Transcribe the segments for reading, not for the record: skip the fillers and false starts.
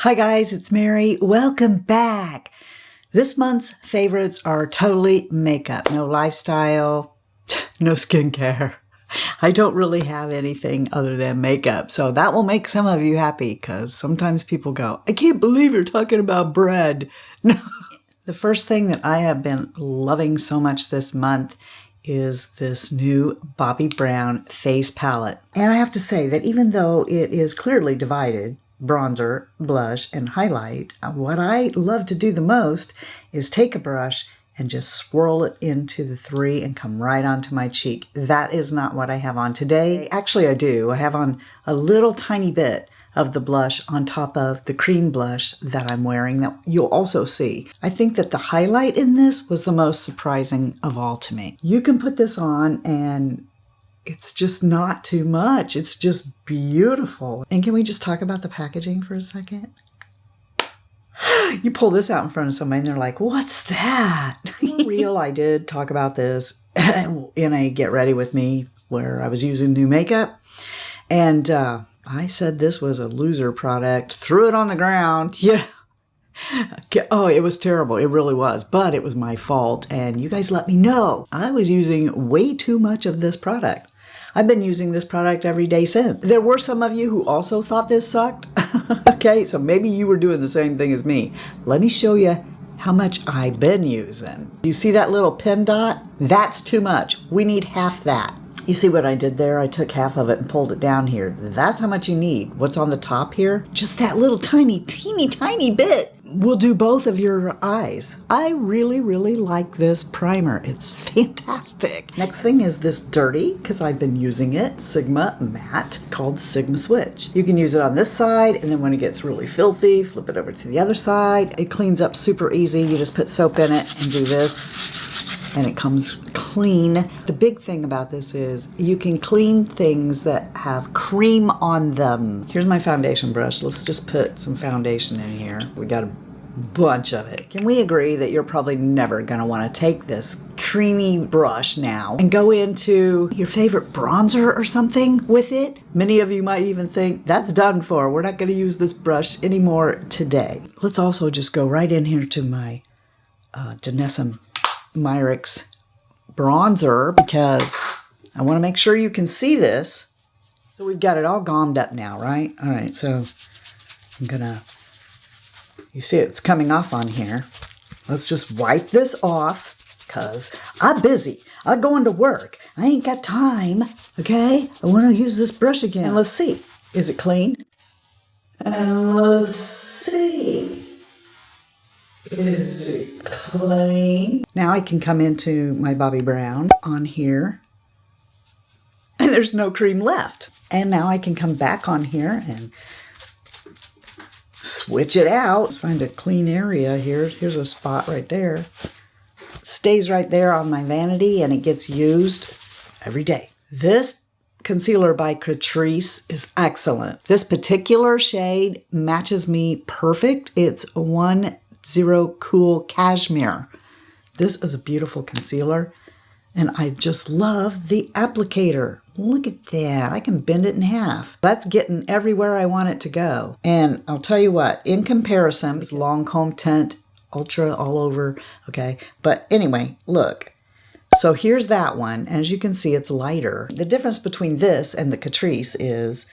Hi guys, it's Mary. Welcome back. This month's favorites are totally makeup. No lifestyle, no skincare. I don't really have anything other than makeup. So that will make some of you happy because sometimes people go, I can't believe you're talking about bread. No. The first thing that I have been loving so much this month is this new Bobbi Brown face palette. And I have to say that even though it is clearly divided, bronzer, blush, and highlight, what I love to do the most is take a brush and just swirl it into the three and come right onto my cheek. That is not what I have on today. Actually, I do. I have on a little tiny bit of the blush on top of the cream blush that I'm wearing that you'll also see. I think that the highlight in this was the most surprising of all to me. You can put this on and it's just not too much. It's just beautiful. And can we just talk about the packaging for a second? You pull this out in front of somebody and they're like, what's that? Real, I did talk about this in a Get Ready With Me where I was using new makeup. And I said this was a loser product. Threw it on the ground. Yeah. Oh, it was terrible. It really was. But it was my fault. And you guys let me know. I was using way too much of this product. I've been using this product every day since. There were some of you who also thought this sucked. Okay, so maybe you were doing the same thing as me. Let me show you how much I've been using. You see that little pin dot? That's too much. We need half that. You see what I did there? I took half of it and pulled it down here. That's how much you need. What's on the top here? Just that little teeny tiny bit will do both of your eyes. I really like this primer. It's fantastic. Next thing is this dirty, because I've been using it, Sigma Matte, called the Sigma Switch. You can use it on this side, and then when it gets really filthy, flip it over to the other side. It cleans up super easy. You just put soap in it and do this, and it comes clean. The big thing about this is you can clean things that have cream on them. Here's my foundation brush. Let's just put some foundation in here. We got a bunch of it. Can we agree that you're probably never gonna wanna take this creamy brush now and go into your favorite bronzer or something with it? Many of you might even think that's done for. We're not gonna use this brush anymore today. Let's also just go right in here to my Danessa Myricks bronzer because I want to make sure you can see this. So we've got it all gommed up now, right? All right, so I'm gonna, you see it's coming off on here. Let's just wipe this off because I'm busy. I'm going to work. I ain't got time, okay? I want to use this brush again. And let's see, is it clean? And let's see. Is it clean? Now I can come into my Bobbi Brown on here. And there's no cream left. And now I can come back on here and switch it out. Let's find a clean area here. Here's a spot right there. It stays right there on my vanity and it gets used every day. This concealer by Catrice is excellent. This particular shade matches me perfect. It's 10 Cool Cashmere. This is a beautiful concealer and I just love the applicator. Look at that. I can bend it in half. That's getting everywhere I want it to go. And I'll tell you what, in comparison, it's Lancome tint, ultra all over, okay? But anyway, look. So here's that one. As you can see, it's lighter. The difference between this and the Catrice is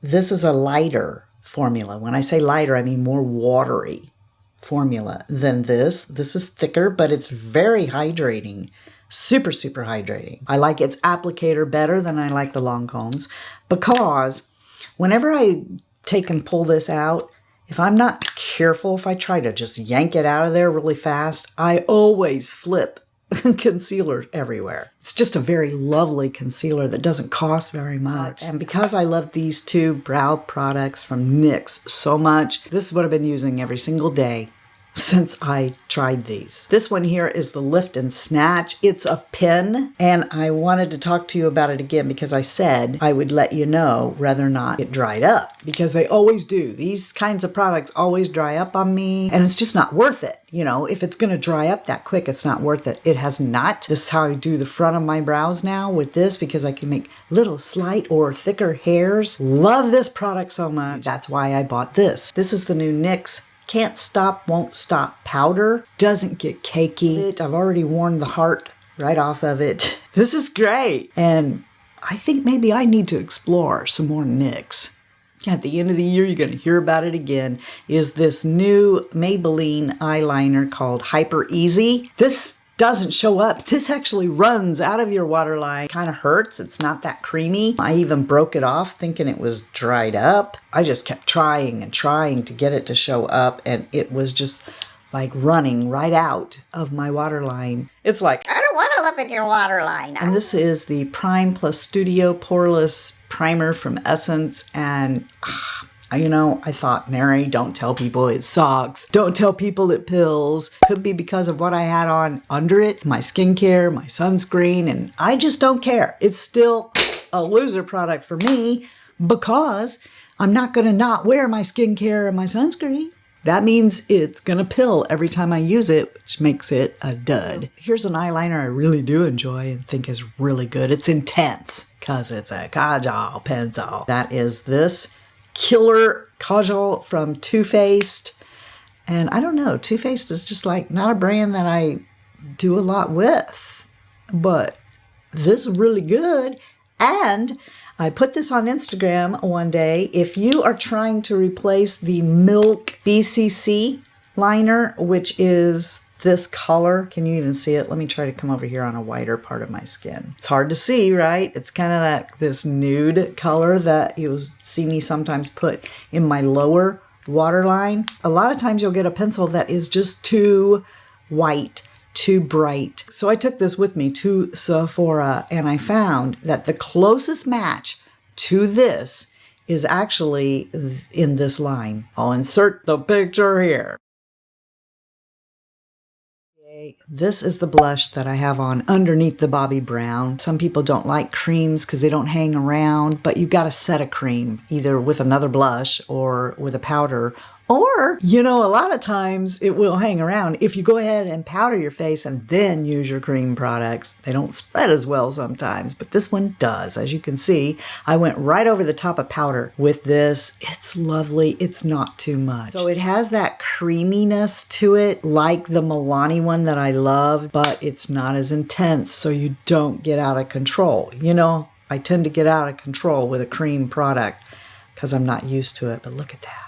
this is a lighter formula. When I say lighter, I mean more watery formula than this. This is thicker, but it's very hydrating. Super hydrating. I like its applicator better than I like the Lancomes because whenever I take and pull this out, if I'm not careful, if I try to just yank it out of there really fast, I always flip concealer everywhere. It's just a very lovely concealer that doesn't cost very much. And because I love these two brow products from NYX so much, this is what I've been using every single day since I tried these. This one here is the Lift and Snatch. It's a pen, and I wanted to talk to you about it again because I said I would let you know whether or not it dried up, because they always do. These kinds of products always dry up on me, and it's just not worth it. You know, if it's gonna dry up that quick, it's not worth it. It has not. This is how I do the front of my brows now with this, because I can make little slight or thicker hairs. Love this product so much. That's why I bought this. This is the new NYX Can't Stop, Won't Stop powder. Doesn't get cakey. I've already worn the heart right off of it. This is great. And I think maybe I need to explore some more NYX. At the end of the year, you're going to hear about it again, is this new Maybelline eyeliner called Hyper Easy. This doesn't show up. This actually runs out of your waterline. Kind of hurts. It's not that creamy. I even broke it off thinking it was dried up. I just kept trying and trying to get it to show up, and it was just like running right out of my waterline. It's like, I don't want to look at your waterline. And this is the Prime Plus Studio Poreless Primer from Essence, and you know, I thought, Mary, don't tell people it sucks. Don't tell people it pills. Could be because of what I had on under it, my skincare, my sunscreen, and I just don't care. It's still a loser product for me because I'm not gonna not wear my skincare and my sunscreen. That means it's gonna pill every time I use it, which makes it a dud. Here's an eyeliner I really do enjoy and think is really good. It's intense because it's a Kajal pencil. That is this Killer Kajal from Too Faced. And I don't know, Too Faced is just like not a brand that I do a lot with, but this is really good. And I put this on Instagram one day. If you are trying to replace the Milk BCC liner, which is this color, can you even see it? Let me try to come over here on a whiter part of my skin. It's hard to see, right? It's kind of like this nude color that you'll see me sometimes put in my lower waterline. A lot of times you'll get a pencil that is just too white, too bright. So I took this with me to Sephora, and I found that the closest match to this is actually in this line. I'll insert the picture here. This is the blush that I have on underneath the Bobbi brown. Some people don't like creams because they don't hang around, but you got to set a cream either with another blush or with a powder. Or, you know, a lot of times it will hang around if you go ahead and powder your face and then use your cream products. They don't spread as well sometimes, but this one does. As you can see, I went right over the top of powder with this. It's lovely. It's not too much. So it has that creaminess to it, like the Milani one that I love, but it's not as intense, so you don't get out of control. You know, I tend to get out of control with a cream product because I'm not used to it, but look at that.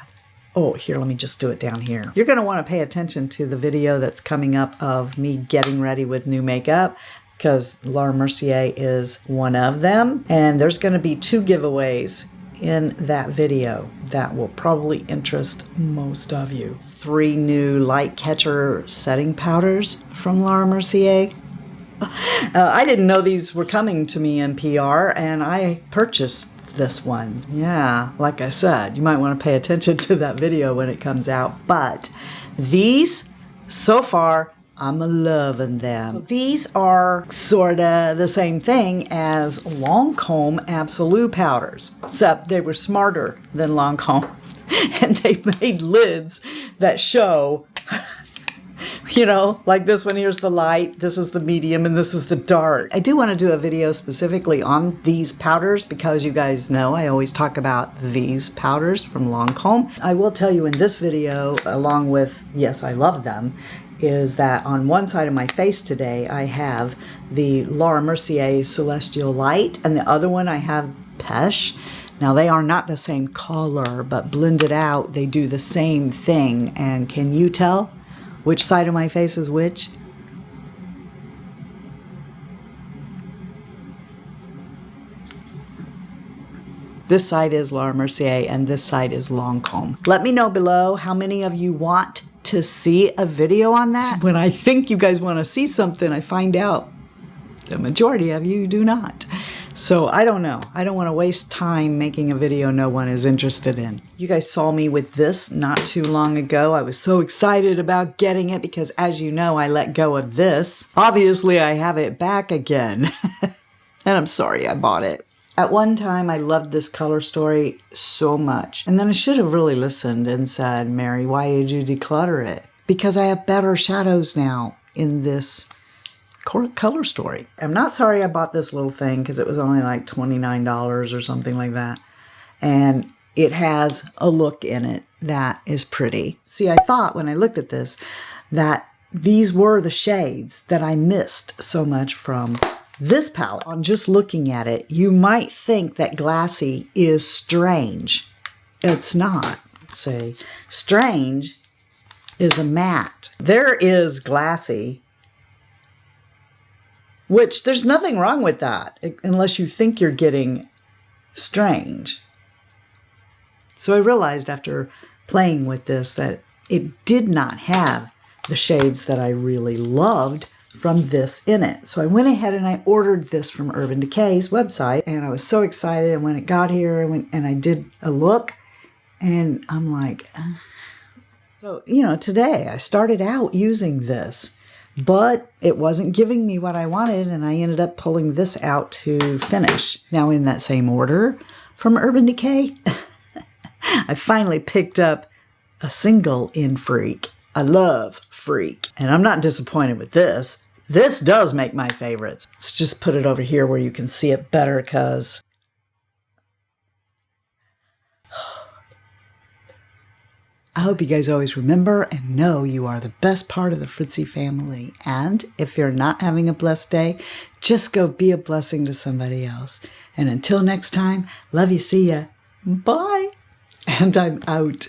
Oh, here, let me just do it down here. You're going to want to pay attention to the video that's coming up of me getting ready with new makeup, because Laura Mercier is one of them. And there's going to be 2 giveaways in that video that will probably interest most of you. 3 new light catcher setting powders from Laura Mercier. I didn't know these were coming to me in PR, and I purchased this one. Yeah, like I said, you might want to pay attention to that video when it comes out. But these, so far, I'm loving them. So these are sorta the same thing as Lancome Absolute powders, except they were smarter than Lancome, and they made lids that show. You know, like this one, here's the light, this is the medium, and this is the dark. I do want to do a video specifically on these powders because you guys know I always talk about these powders from Lancome. I will tell you in this video, along with, yes, I love them, is that on one side of my face today, I have the Laura Mercier Celestial Light, and the other one I have Pesh. Now, they are not the same color, but blended out, they do the same thing. And can you tell which side of my face is which? This side is Laura Mercier and this side is Lancome. Let me know below how many of you want to see a video on that. When I think you guys want to see something, I find out the majority of you do not. So I don't know. I don't want to waste time making a video no one is interested in. You guys saw me with this not too long ago. I was so excited about getting it because, as you know, I let go of this. Obviously, I have it back again. And I'm sorry I bought it. At one time, I loved this color story so much. And then I should have really listened and said, Mary, why did you declutter it? Because I have better shadows now in this color story. I'm not sorry I bought this little thing because it was only like $29 or something like that. And it has a look in it that is pretty. See, I thought when I looked at this that these were the shades that I missed so much from this palette. On just looking at it, you might think that Glassy is strange. It's not. Say, strange is a matte. There is Glassy, which there's nothing wrong with that, unless you think you're getting strange. So I realized after playing with this that it did not have the shades that I really loved from this in it. So I went ahead and I ordered this from Urban Decay's website, and I was so excited. And when it got here, and I did a look, and I'm like, so, you know, today I started out using this, but it wasn't giving me what I wanted, and I ended up pulling this out to finish. Now, in that same order from Urban Decay, I finally picked up a single in Freak. I love Freak, and I'm not disappointed with this. This does make my favorites. Let's just put it over here where you can see it better, because I hope you guys always remember and know you are the best part of the Fritzy family. And if you're not having a blessed day, just go be a blessing to somebody else. And until next time, love you, see ya. Bye. And I'm out.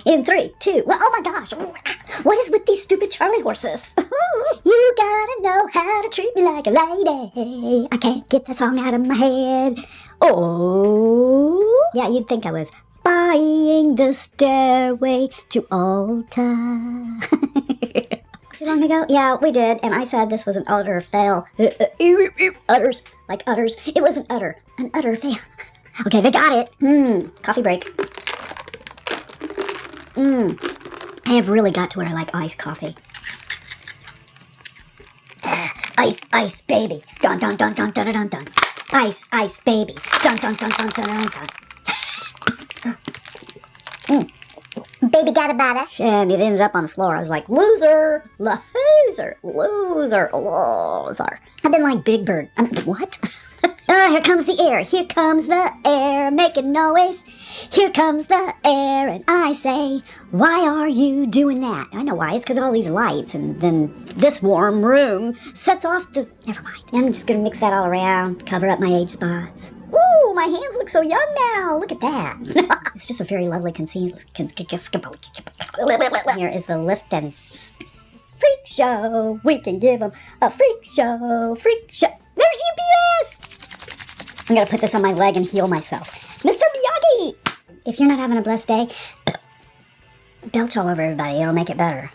In 3, 2, well, oh my gosh, what is with these stupid Charlie horses? You gotta know how to treat me like a lady. I can't get that song out of my head. Oh, yeah, you'd think I was buying the stairway to Alta. Too long ago? Yeah, we did, and I said this was an utter fail. Utters, like utters. It was an utter fail. Okay, they got it. Coffee break. I have really got to where I like iced coffee. Ice, baby. Dun, dun, dun, dun, dun, dun, dun. Ice, baby. Dun, dun, dun, dun, dun, dun, dun. Baby got a bada. And it ended up on the floor. I was like, loser. I've been like Big Bird. What? Here comes the air. Here comes the air making noise. Here comes the air, and I say, why are you doing that? I know why. It's because of all these lights, and then this warm room sets off the... Never mind. I'm just going to mix that all around, cover up my age spots. Ooh, my hands look so young now. Look at that. It's just a very lovely concealer. Here is the lift and freak show. We can give them a freak show. There's UPS. I'm going to put this on my leg and heal myself. Mr. Miyagi! If you're not having a blessed day, belch all over everybody. It'll make it better.